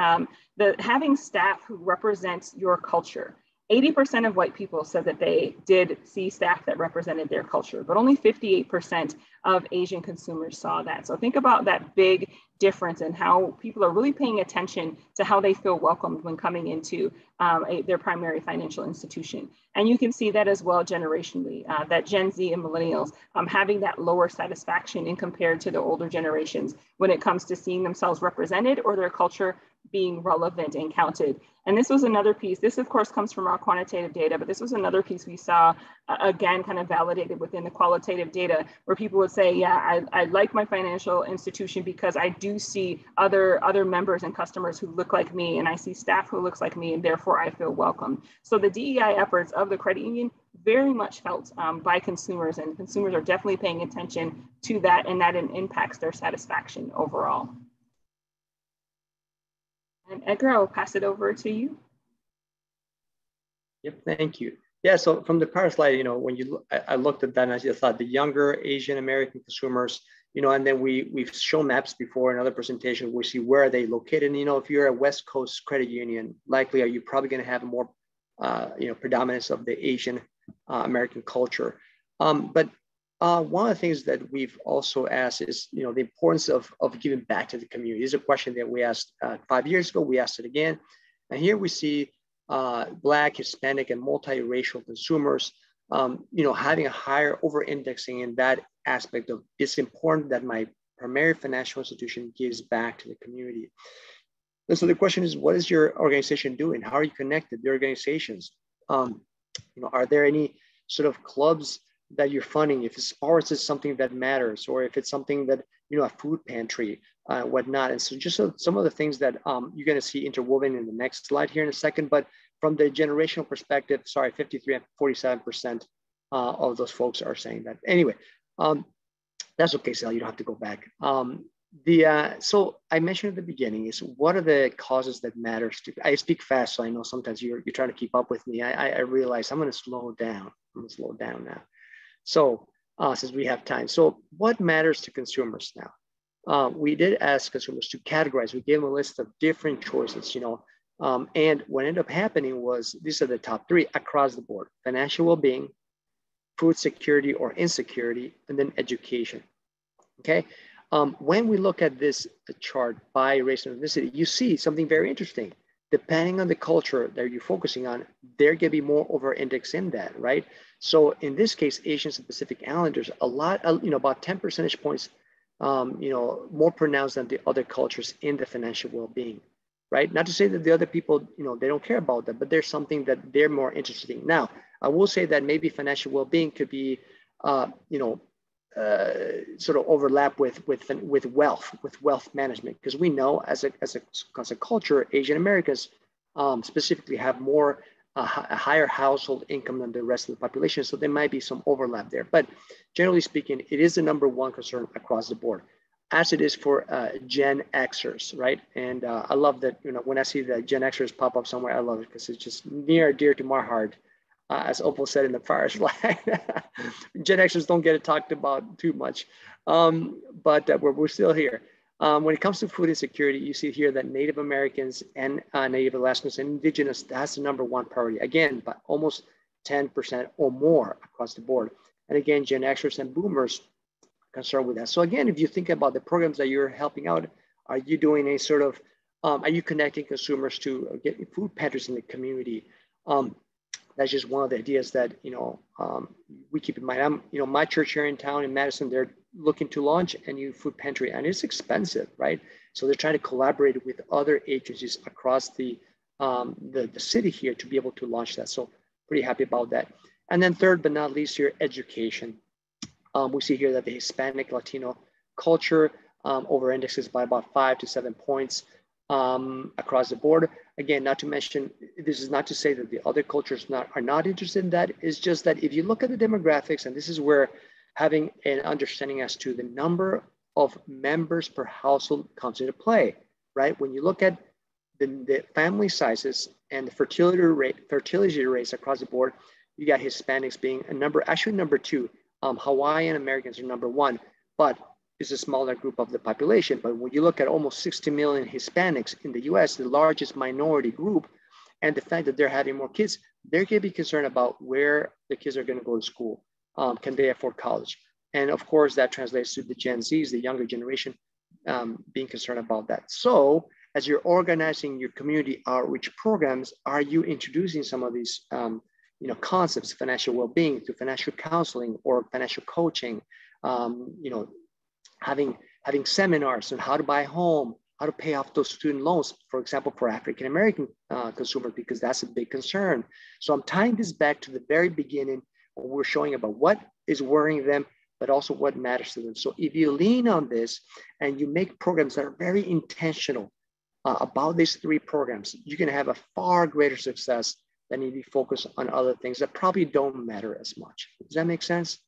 having staff who represent your culture, 80% of white people said that they did see staff that represented their culture, but only 58% of Asian consumers saw that. So think about that big difference in how people are really paying attention to how they feel welcomed when coming into their primary financial institution. And you can see that as well generationally, that Gen Z and millennials having that lower satisfaction in compared to the older generations when it comes to seeing themselves represented or their culture being relevant and counted. And this was another piece, this of course comes from our quantitative data, but this was another piece we saw, again, kind of validated within the qualitative data where people would say, yeah, I like my financial institution because I do see other members and customers who look like me, and I see staff who looks like me, and therefore I feel welcome. So the DEI efforts of the credit union very much felt by consumers, and consumers are definitely paying attention to that, and that impacts their satisfaction overall. And Edgar, I will pass it over to you. Yep, thank you. Yeah, so from the prior slide, you know, when you I looked at that and I just thought the younger Asian American consumers, and then we've shown maps before in other presentations. We see where are they located. And, if you're a West Coast credit union, likely you're probably going to have more, predominance of the Asian American culture. But one of the things that we've also asked is, the importance of giving back to the community. This is a question that we asked 5 years ago. We asked it again. And here we see Black, Hispanic, and multiracial consumers, having a higher over-indexing in that aspect of it's important that my primary financial institution gives back to the community. And so the question is, what is your organization doing? How are you connected to organizations? Are there any sort of clubs that you're funding? If sports is something that matters, or if it's something that, a food pantry, whatnot. And so just some of the things that you're going to see interwoven in the next slide here in a second. But from the generational perspective, 53 and 47% of those folks are saying that. Anyway, that's okay, Sal, you don't have to go back. So I mentioned at the beginning is what are the causes that matters to, I speak fast, so I know sometimes you're trying to keep up with me. I realize I'm going to slow down. I'm going to slow down now. So since we have time, so what matters to consumers now? We did ask consumers to categorize. We gave them a list of different choices, and what ended up happening was these are the top three across the board: financial well-being, food security or insecurity, and then education. Okay. When we look at this chart by race and ethnicity, you see something very interesting. Depending on the culture that you're focusing on, there can be more over index in that, right? So in this case, Asians and Pacific Islanders, a lot, about 10 percentage points, more pronounced than the other cultures in the financial well-being, right? Not to say that the other people, they don't care about that, but there's something that they're more interested in. Now, I will say that maybe financial well-being could be, sort of overlap with wealth management, because we know as a culture, Asian Americans specifically have more a higher household income than the rest of the population, so there might be some overlap there. But generally speaking, it is the number one concern across the board, as it is for Gen Xers, right? And I love that, when I see that Gen Xers pop up somewhere, I love it because it's just near and dear to my heart. As Opal said in the prior slide, Gen Xers don't get it talked about too much, but we're still here. When it comes to food insecurity, you see here that Native Americans and Native Alaskans and Indigenous, that's the number one priority, again, by almost 10% or more across the board. And again, Gen Xers and Boomers concerned with that. So again, if you think about the programs that you're helping out, are you doing a sort of, are you connecting consumers to getting food pantries in the community? That's just one of the ideas that, we keep in mind. My church here in town in Madison, they're looking to launch a new food pantry, and it's expensive, right? So they're trying to collaborate with other agencies across the city here to be able to launch that. So pretty happy about that. And then third, but not least here, education. We see here that the Hispanic Latino culture over indexes by about 5 to 7 points across the board. Again, not to mention, this is not to say that the other cultures are not interested in that. It's just that if you look at the demographics, and this is where having an understanding as to the number of members per household comes into play, right? When you look at the family sizes and the fertility rates across the board, you got Hispanics being number two. Hawaiian Americans are number one, but it's a smaller group of the population. But when you look at almost 60 million Hispanics in the US, the largest minority group, and the fact that they're having more kids, they're going to be concerned about where the kids are going to go to school. Can they afford college? And of course, that translates to the Gen Zs, the younger generation, being concerned about that. So as you're organizing your community outreach programs, are you introducing some of these concepts, financial well-being, to financial counseling or financial coaching, having seminars on how to buy a home, how to pay off those student loans, for example, for African-American consumers, because that's a big concern. So I'm tying this back to the very beginning, when we're showing about what is worrying them, but also what matters to them. So if you lean on this and you make programs that are very intentional about these three programs, you're gonna have a far greater success than if you focus on other things that probably don't matter as much. Does that make sense?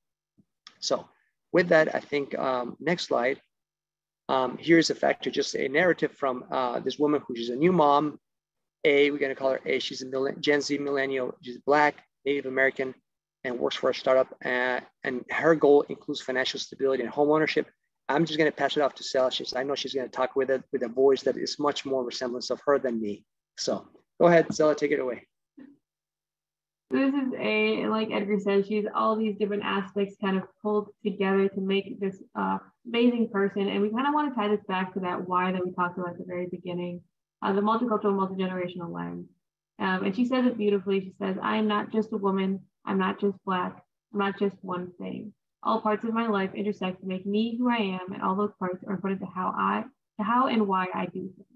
So with that, I think next slide. Here's a factor, just a narrative from this woman who is a new mom. We're gonna call her A. She's a Gen Z millennial. She's Black, Native American, and works for a startup. And her goal includes financial stability and home ownership. I'm just going to pass it off to Stella. I know she's going to talk with a voice that is much more resemblance of her than me. So go ahead, Stella, take it away. This is like Edgar said, she's all these different aspects kind of pulled together to make this amazing person. And we kind of want to tie this back to that why that we talked about at the very beginning, the multicultural, multigenerational lens. And she says it beautifully. She says, I am not just a woman. I'm not just Black. I'm not just one thing. All parts of my life intersect to make me who I am, and all those parts are important to how and why I do things.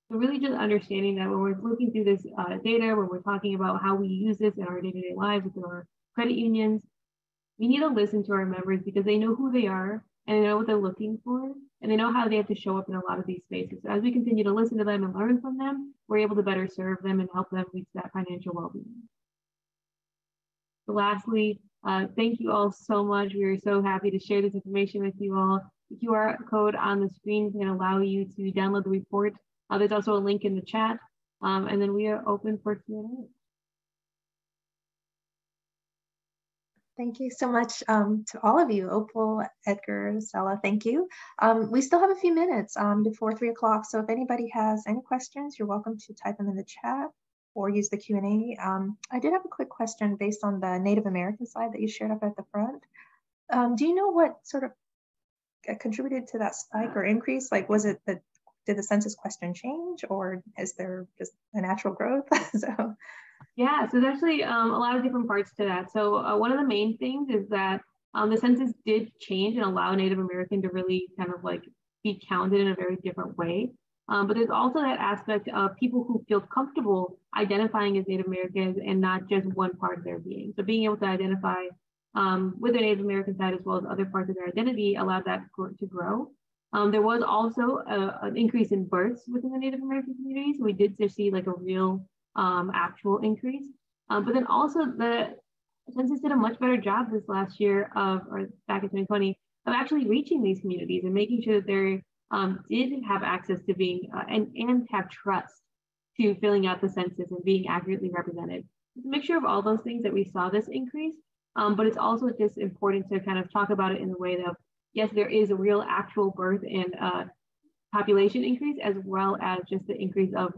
So really just understanding that when we're looking through this data, when we're talking about how we use this in our day-to-day lives with our credit unions, we need to listen to our members because they know who they are and they know what they're looking for and they know how they have to show up in a lot of these spaces. So as we continue to listen to them and learn from them, we're able to better serve them and help them reach that financial well-being. So lastly, thank you all so much. We are so happy to share this information with you all. The QR code on the screen can allow you to download the report. There's also a link in the chat, and then we are open for Q&A. Thank you so much to all of you, Opal, Edgar, Stella, thank you. We still have a few minutes before 3 o'clock, so if anybody has any questions, you're welcome to type them in the chat or use the Q&A. I did have a quick question based on the Native American slide that you shared up at the front. Do you know what sort of contributed to that spike or increase? Like, was it the did the census question change, or is there just a natural growth? So, yeah, so there's actually a lot of different parts to that. So one of the main things is that the census did change and allow Native American to really kind of like be counted in a very different way. But there's also that aspect of people who feel comfortable identifying as Native Americans and not just one part of their being. So being able to identify with their Native American side as well as other parts of their identity allowed that to grow. There was also an increase in births within the Native American community. So we did see like a real actual increase. But then also the census did a much better job this last year or back in 2020 of actually reaching these communities and making sure that they did have access to being and have trust to filling out the census and being accurately represented. It's a mixture of all those things that we saw this increase, but it's also just important to kind of talk about it in the way that yes, there is a real actual birth and population increase, as well as just the increase of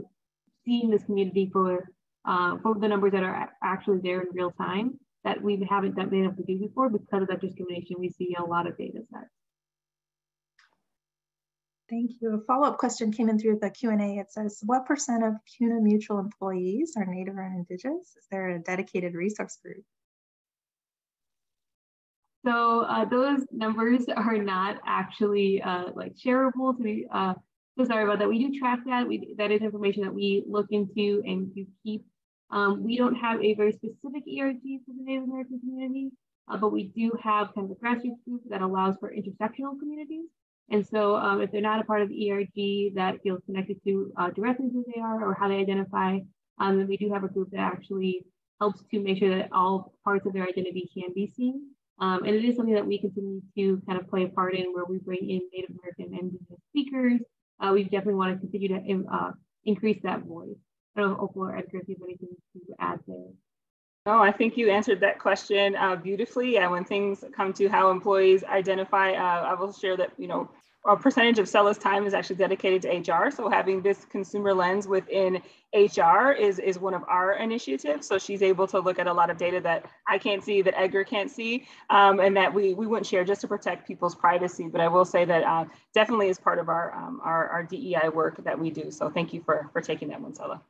seeing this community for the numbers that are actually there in real time that we haven't been able to do before because of that discrimination we see in a lot of data sets. Thank you. A follow-up question came in through the Q&A. It says, what % of CUNA mutual employees are Native or Indigenous? Is there a dedicated resource group? So those numbers are not actually like shareable. So we, so sorry about that. We do track that. That is information that we look into and do keep. We don't have a very specific ERG for the Native American community, but we do have kind of a grassroots group that allows for intersectional communities. And so if they're not a part of the ERG that feels connected to directly who they are or how they identify, then we do have a group that actually helps to make sure that all parts of their identity can be seen. And it is something that we continue to kind of play a part in, where we bring in Native American and Indigenous speakers. We definitely want to continue to increase that voice. I don't know, Opal or Edgar, if you have anything to add there. No, I think you answered that question beautifully. And when things come to how employees identify, I will share that, you know, a percentage of Stella's time is actually dedicated to HR. So having this consumer lens within HR is one of our initiatives. So she's able to look at a lot of data that I can't see, that Edgar can't see, and that we wouldn't share just to protect people's privacy. But I will say that definitely is part of our DEI work that we do. So thank you for taking that one, Stella.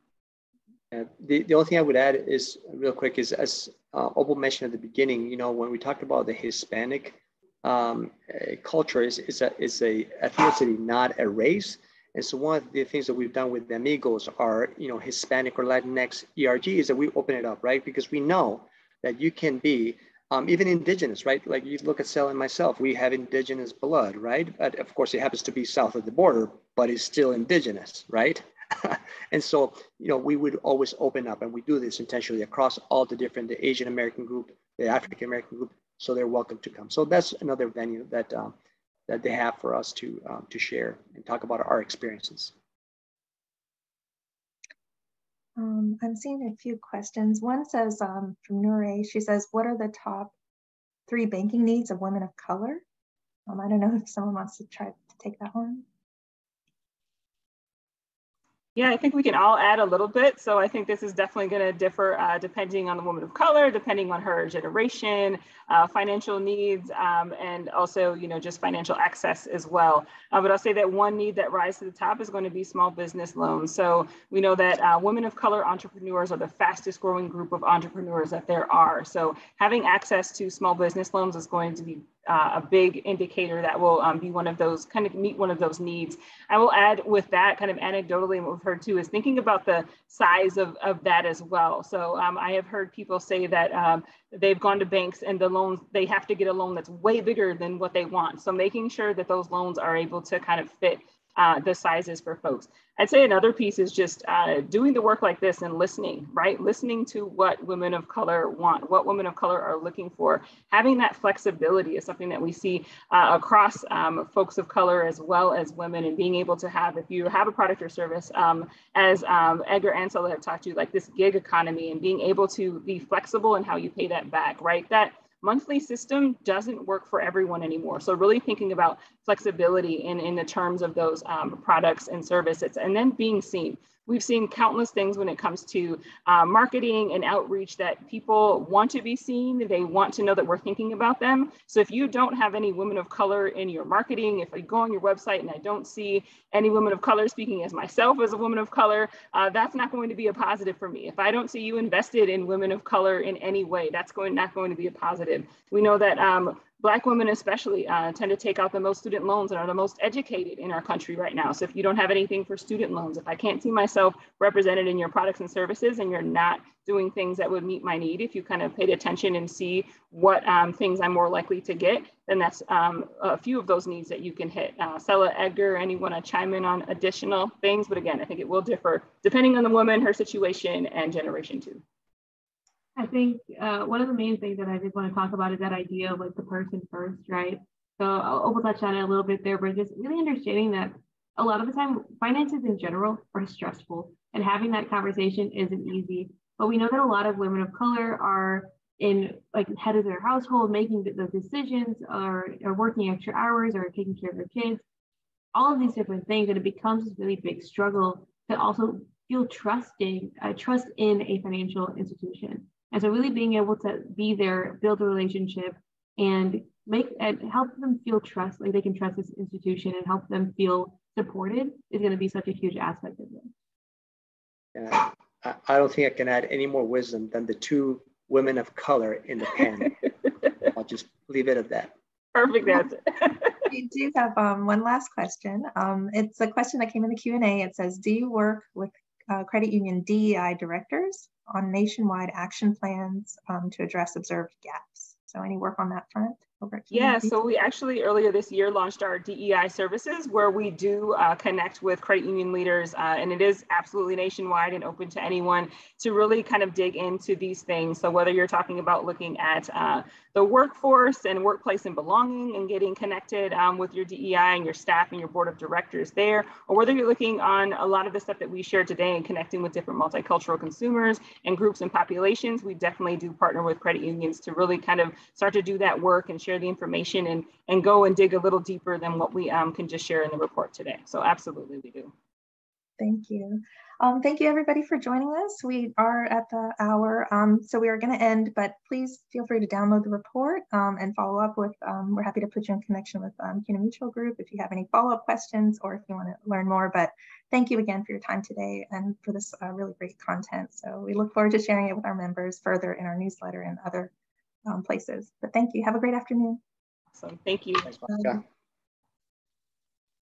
The only thing I would add is real quick is, as Opal mentioned at the beginning, you know, when we talked about the Hispanic culture is a ethnicity, not a race. And so one of the things that we've done with the Amigos are, you know, Hispanic or Latinx ERG is that we open it up, right? Because we know that you can be even Indigenous, right? Like you look at Sel and myself, we have Indigenous blood, right? But of course, it happens to be south of the border, but it's still Indigenous, right? And so, you know, we would always open up, and we do this intentionally across all the different, the Asian American group, the African American group, so they're welcome to come. So that's another venue that that they have for us to share and talk about our experiences. I'm seeing a few questions. One says from Nure, she says, what are the top 3 banking needs of women of color? I don't know if someone wants to try to take that one. Yeah, I think we can all add a little bit. So I think this is definitely going to differ depending on the woman of color, depending on her generation, financial needs, and also, just financial access as well. But I'll say that one need that rises to the top is going to be small business loans. So we know that women of color entrepreneurs are the fastest growing group of entrepreneurs that there are. So having access to small business loans is going to be a big indicator that will be one of those, kind of meet one of those needs. I will add with that kind of anecdotally, and what we've heard too, is thinking about the size of that as well. So I have heard people say that they've gone to banks and the loans, they have to get a loan that's way bigger than what they want. So making sure that those loans are able to kind of fit the sizes for folks. I'd say another piece is just doing the work like this and listening, right? Listening to what women of color want, what women of color are looking for. Having that flexibility is something that we see across folks of color as well as women, and being able to have, if you have a product or service, as Edgar and Sela have talked to, like this gig economy, and being able to be flexible in how you pay that back, right? That monthly system doesn't work for everyone anymore. So really thinking about flexibility in the terms of those products and services, and then being seen. We've seen countless things when it comes to marketing and outreach that people want to be seen. They want to know that we're thinking about them. So if you don't have any women of color in your marketing, if I go on your website and I don't see any women of color, speaking as myself as a woman of color, that's not going to be a positive for me. If I don't see you invested in women of color in any way, that's not going to be a positive. We know that Black women especially tend to take out the most student loans and are the most educated in our country right now. So if you don't have anything for student loans, if I can't see myself represented in your products and services, and you're not doing things that would meet my need, if you kind of paid attention and see what things I'm more likely to get, then that's a few of those needs that you can hit. Sela, Edgar, anyone want to chime in on additional things? But again, I think it will differ depending on the woman, her situation, and generation too. I think one of the main things that I did want to talk about is that idea of like the person first, right? So I'll touch on it a little bit there, but just really understanding that a lot of the time finances in general are stressful, and having that conversation isn't easy. But we know that a lot of women of color are in like head of their household, making those decisions, or working extra hours, or taking care of their kids, all of these different things, and it becomes this really big struggle to also feel trust in a financial institution. And so really being able to be there, build a relationship, and help them feel trust, like they can trust this institution, and help them feel supported is going to be such a huge aspect of this. Yeah, I don't think I can add any more wisdom than the two women of color in the panel. I'll just leave it at that. Perfect answer. We do have one last question. It's a question that came in the Q&A. It says, do you work with credit union DEI directors on nationwide action plans to address observed gaps? So any work on that front? Yeah, so we actually earlier this year launched our DEI services, where we do connect with credit union leaders, and it is absolutely nationwide and open to anyone to really kind of dig into these things. So whether you're talking about looking at the workforce and workplace and belonging and getting connected with your DEI and your staff and your board of directors there, or whether you're looking on a lot of the stuff that we shared today and connecting with different multicultural consumers and groups and populations, we definitely do partner with credit unions to really kind of start to do that work and share the information and go and dig a little deeper than what we can just share in the report today. So absolutely we do. Thank you. Thank you everybody for joining us. We are at the hour, so we are going to end, but please feel free to download the report and follow up with, we're happy to put you in connection with CUNA Mutual Group if you have any follow-up questions or if you want to learn more. But thank you again for your time today and for this really great content. So we look forward to sharing it with our members further in our newsletter and other places. But thank you. Have a great afternoon. Awesome. Thank you. Thanks, Monica.